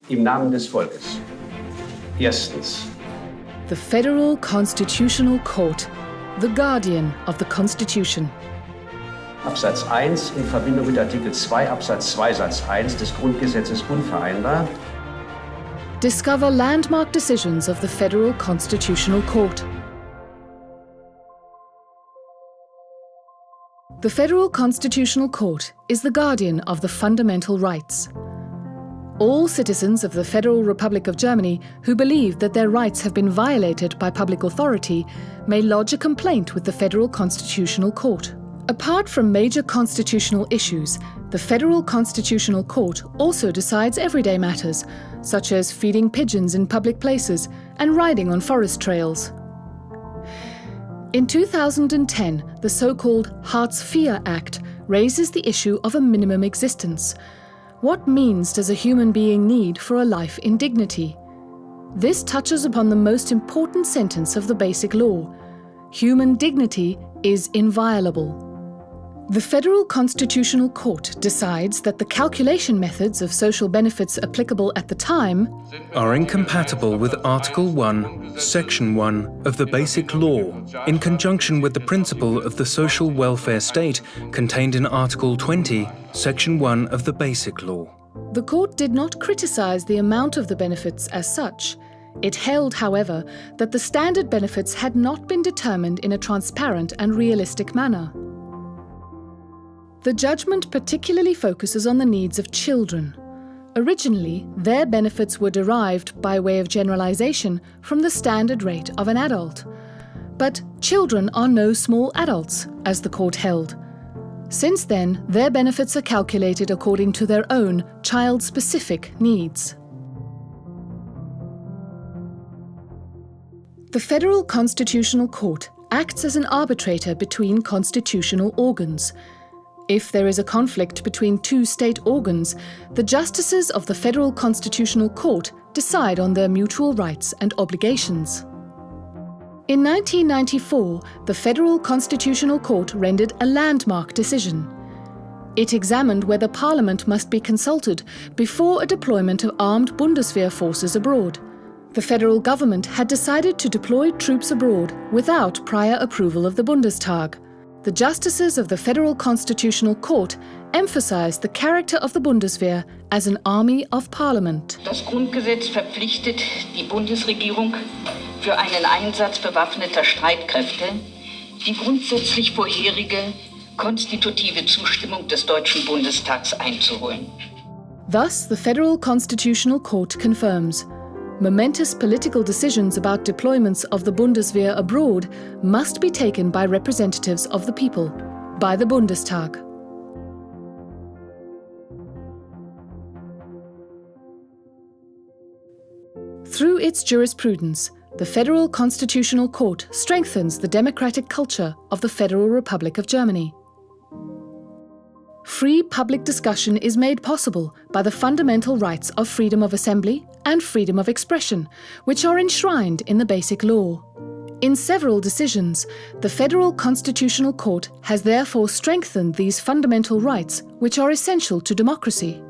Im Namen des Volkes. Erstens. The Federal Constitutional Court, the guardian of the Constitution. Absatz 1 in Verbindung mit Artikel 2 Absatz 2 Satz 1 des Grundgesetzes unvereinbar. Discover landmark decisions of the Federal Constitutional Court. The Federal Constitutional Court is the guardian of the fundamental rights. All citizens of the Federal Republic of Germany who believe that their rights have been violated by public authority may lodge a complaint with the Federal Constitutional Court. Apart from major constitutional issues, the Federal Constitutional Court also decides everyday matters, such as feeding pigeons in public places and riding on forest trails. In 2010, the so-called Hartz-IV Act raises the issue of a minimum existence. What means does a human being need for a life in dignity? This touches upon the most important sentence of the Basic Law. Human dignity is inviolable. The Federal Constitutional Court decides that the calculation methods of social benefits applicable at the time are incompatible with Article 1, Section 1 of the Basic Law, in conjunction with the principle of the social welfare state contained in Article 20, Section 1 of the Basic Law. The court did not criticize the amount of the benefits as such. It held, however, that the standard benefits had not been determined in a transparent and realistic manner. The judgment particularly focuses on the needs of children. Originally, their benefits were derived by way of generalization from the standard rate of an adult. But children are no small adults, as the court held. Since then, their benefits are calculated according to their own child-specific needs. The Federal Constitutional Court acts as an arbitrator between constitutional organs. If there is a conflict between two state organs, the justices of the Federal Constitutional Court decide on their mutual rights and obligations. In 1994, the Federal Constitutional Court rendered a landmark decision. It examined whether Parliament must be consulted before a deployment of armed Bundeswehr forces abroad. The federal government had decided to deploy troops abroad without prior approval of the Bundestag. The justices of the Federal Constitutional Court emphasized the character of the Bundeswehr as an army of Parliament. Das Grundgesetz verpflichtet die Bundesregierung für einen Einsatz bewaffneter Streitkräfte, die grundsätzlich vorherige konstitutive Zustimmung des Deutschen Bundestags einzuholen. Thus, the Federal Constitutional Court confirms momentous political decisions about deployments of the Bundeswehr abroad must be taken by representatives of the people, by the Bundestag. Through its jurisprudence, the Federal Constitutional Court strengthens the democratic culture of the Federal Republic of Germany. Free public discussion is made possible by the fundamental rights of freedom of assembly and freedom of expression, which are enshrined in the Basic Law. In several decisions, the Federal Constitutional Court has therefore strengthened these fundamental rights, which are essential to democracy.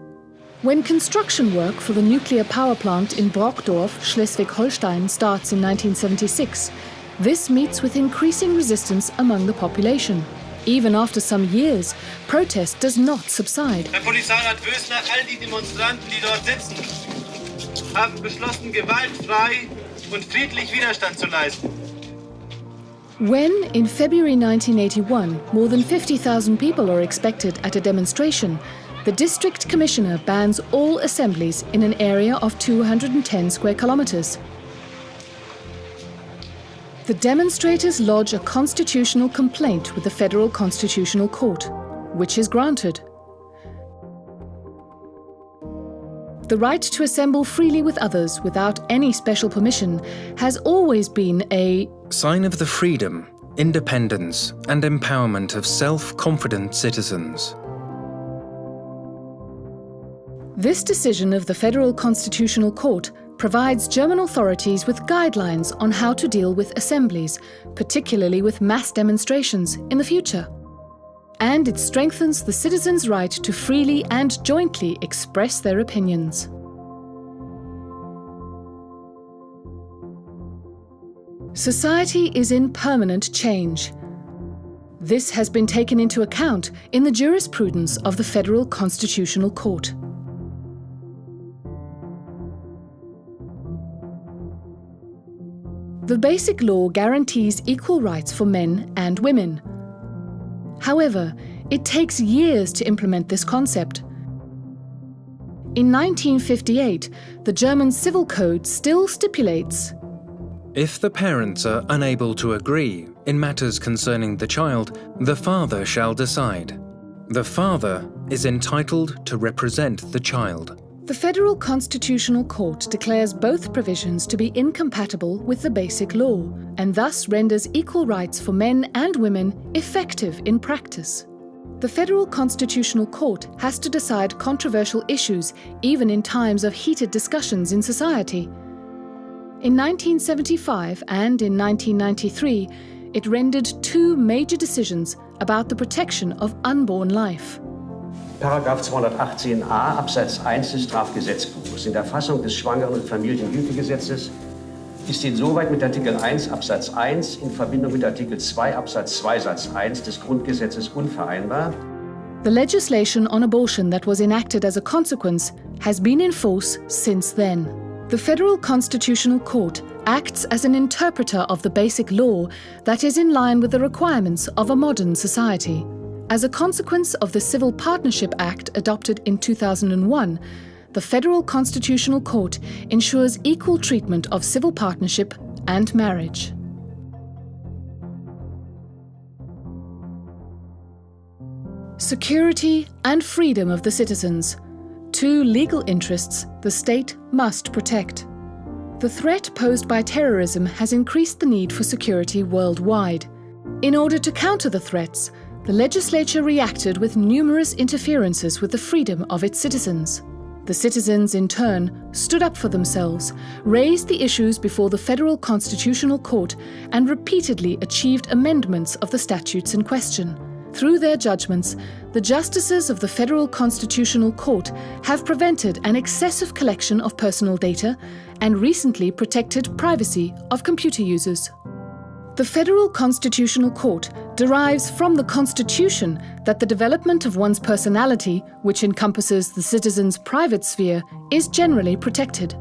When construction work for the nuclear power plant in Brokdorf, Schleswig-Holstein starts in 1976, this meets with increasing resistance among the population. Even after some years, protest does not subside. Herr Polizeirat Wösner, all die Demonstranten, die dort sitzen, haben beschlossen, gewaltfrei und friedlich Widerstand zu leisten. When, in February 1981, more than 50,000 people are expected at a demonstration, the district commissioner bans all assemblies in an area of 210 square kilometers. The demonstrators lodge a constitutional complaint with the Federal Constitutional Court, which is granted. The right to assemble freely with others without any special permission has always been a sign of the freedom, independence, and empowerment of self-confident citizens. This decision of the Federal Constitutional Court provides German authorities with guidelines on how to deal with assemblies, particularly with mass demonstrations, in the future. And it strengthens the citizens' right to freely and jointly express their opinions. Society is in permanent change. This has been taken into account in the jurisprudence of the Federal Constitutional Court. The Basic Law guarantees equal rights for men and women. However, it takes years to implement this concept. In 1958, the German Civil Code still stipulates, if the parents are unable to agree in matters concerning the child, the father shall decide. The father is entitled to represent the child. the Federal Constitutional Court declares both provisions to be incompatible with the Basic Law, and thus renders equal rights for men and women effective in practice. The Federal Constitutional Court has to decide controversial issues even in times of heated discussions in society. In 1975 and in 1993, it rendered two major decisions about the protection of unborn life. Paragraph 218a Absatz 1 des Strafgesetzbuches in der Fassung des Schwangeren- und Familienhütegesetzes ist insoweit mit Artikel 1 Absatz 1 in Verbindung mit Artikel 2 Absatz 2 Satz 1 des Grundgesetzes unvereinbar. The legislation on abortion that was enacted as a consequence has been in force since then. The Federal Constitutional Court acts as an interpreter of the Basic Law that is in line with the requirements of a modern society. As a consequence of the Civil Partnership Act adopted in 2001, the Federal Constitutional Court ensures equal treatment of civil partnership and marriage. Security and freedom of the citizens, two legal interests the state must protect. The threat posed by terrorism has increased the need for security worldwide. In order to counter the threats, the legislature reacted with numerous interferences with the freedom of its citizens. The citizens, in turn, stood up for themselves, raised the issues before the Federal Constitutional Court, and repeatedly achieved amendments of the statutes in question. Through their judgments, the justices of the Federal Constitutional Court have prevented an excessive collection of personal data and recently protected privacy of computer users. The Federal Constitutional Court derives from the Constitution that the development of one's personality, which encompasses the citizen's private sphere, is generally protected.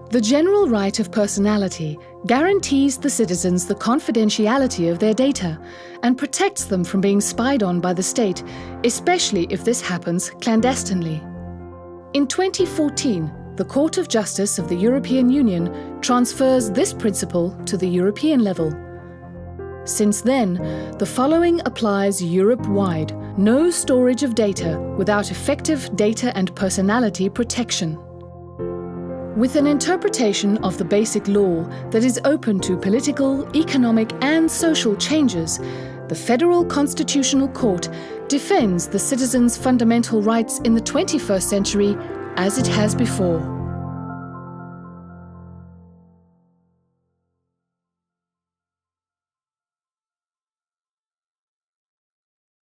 The general right of personality guarantees the citizens the confidentiality of their data and protects them from being spied on by the state, especially if this happens clandestinely. In 2014, the Court of Justice of the European Union transfers this principle to the European level. Since then, the following applies Europe-wide: no storage of data without effective data and personality protection. With an interpretation of the Basic Law that is open to political, economic, and social changes, the Federal Constitutional Court defends the citizens' fundamental rights in the 21st century as it has before.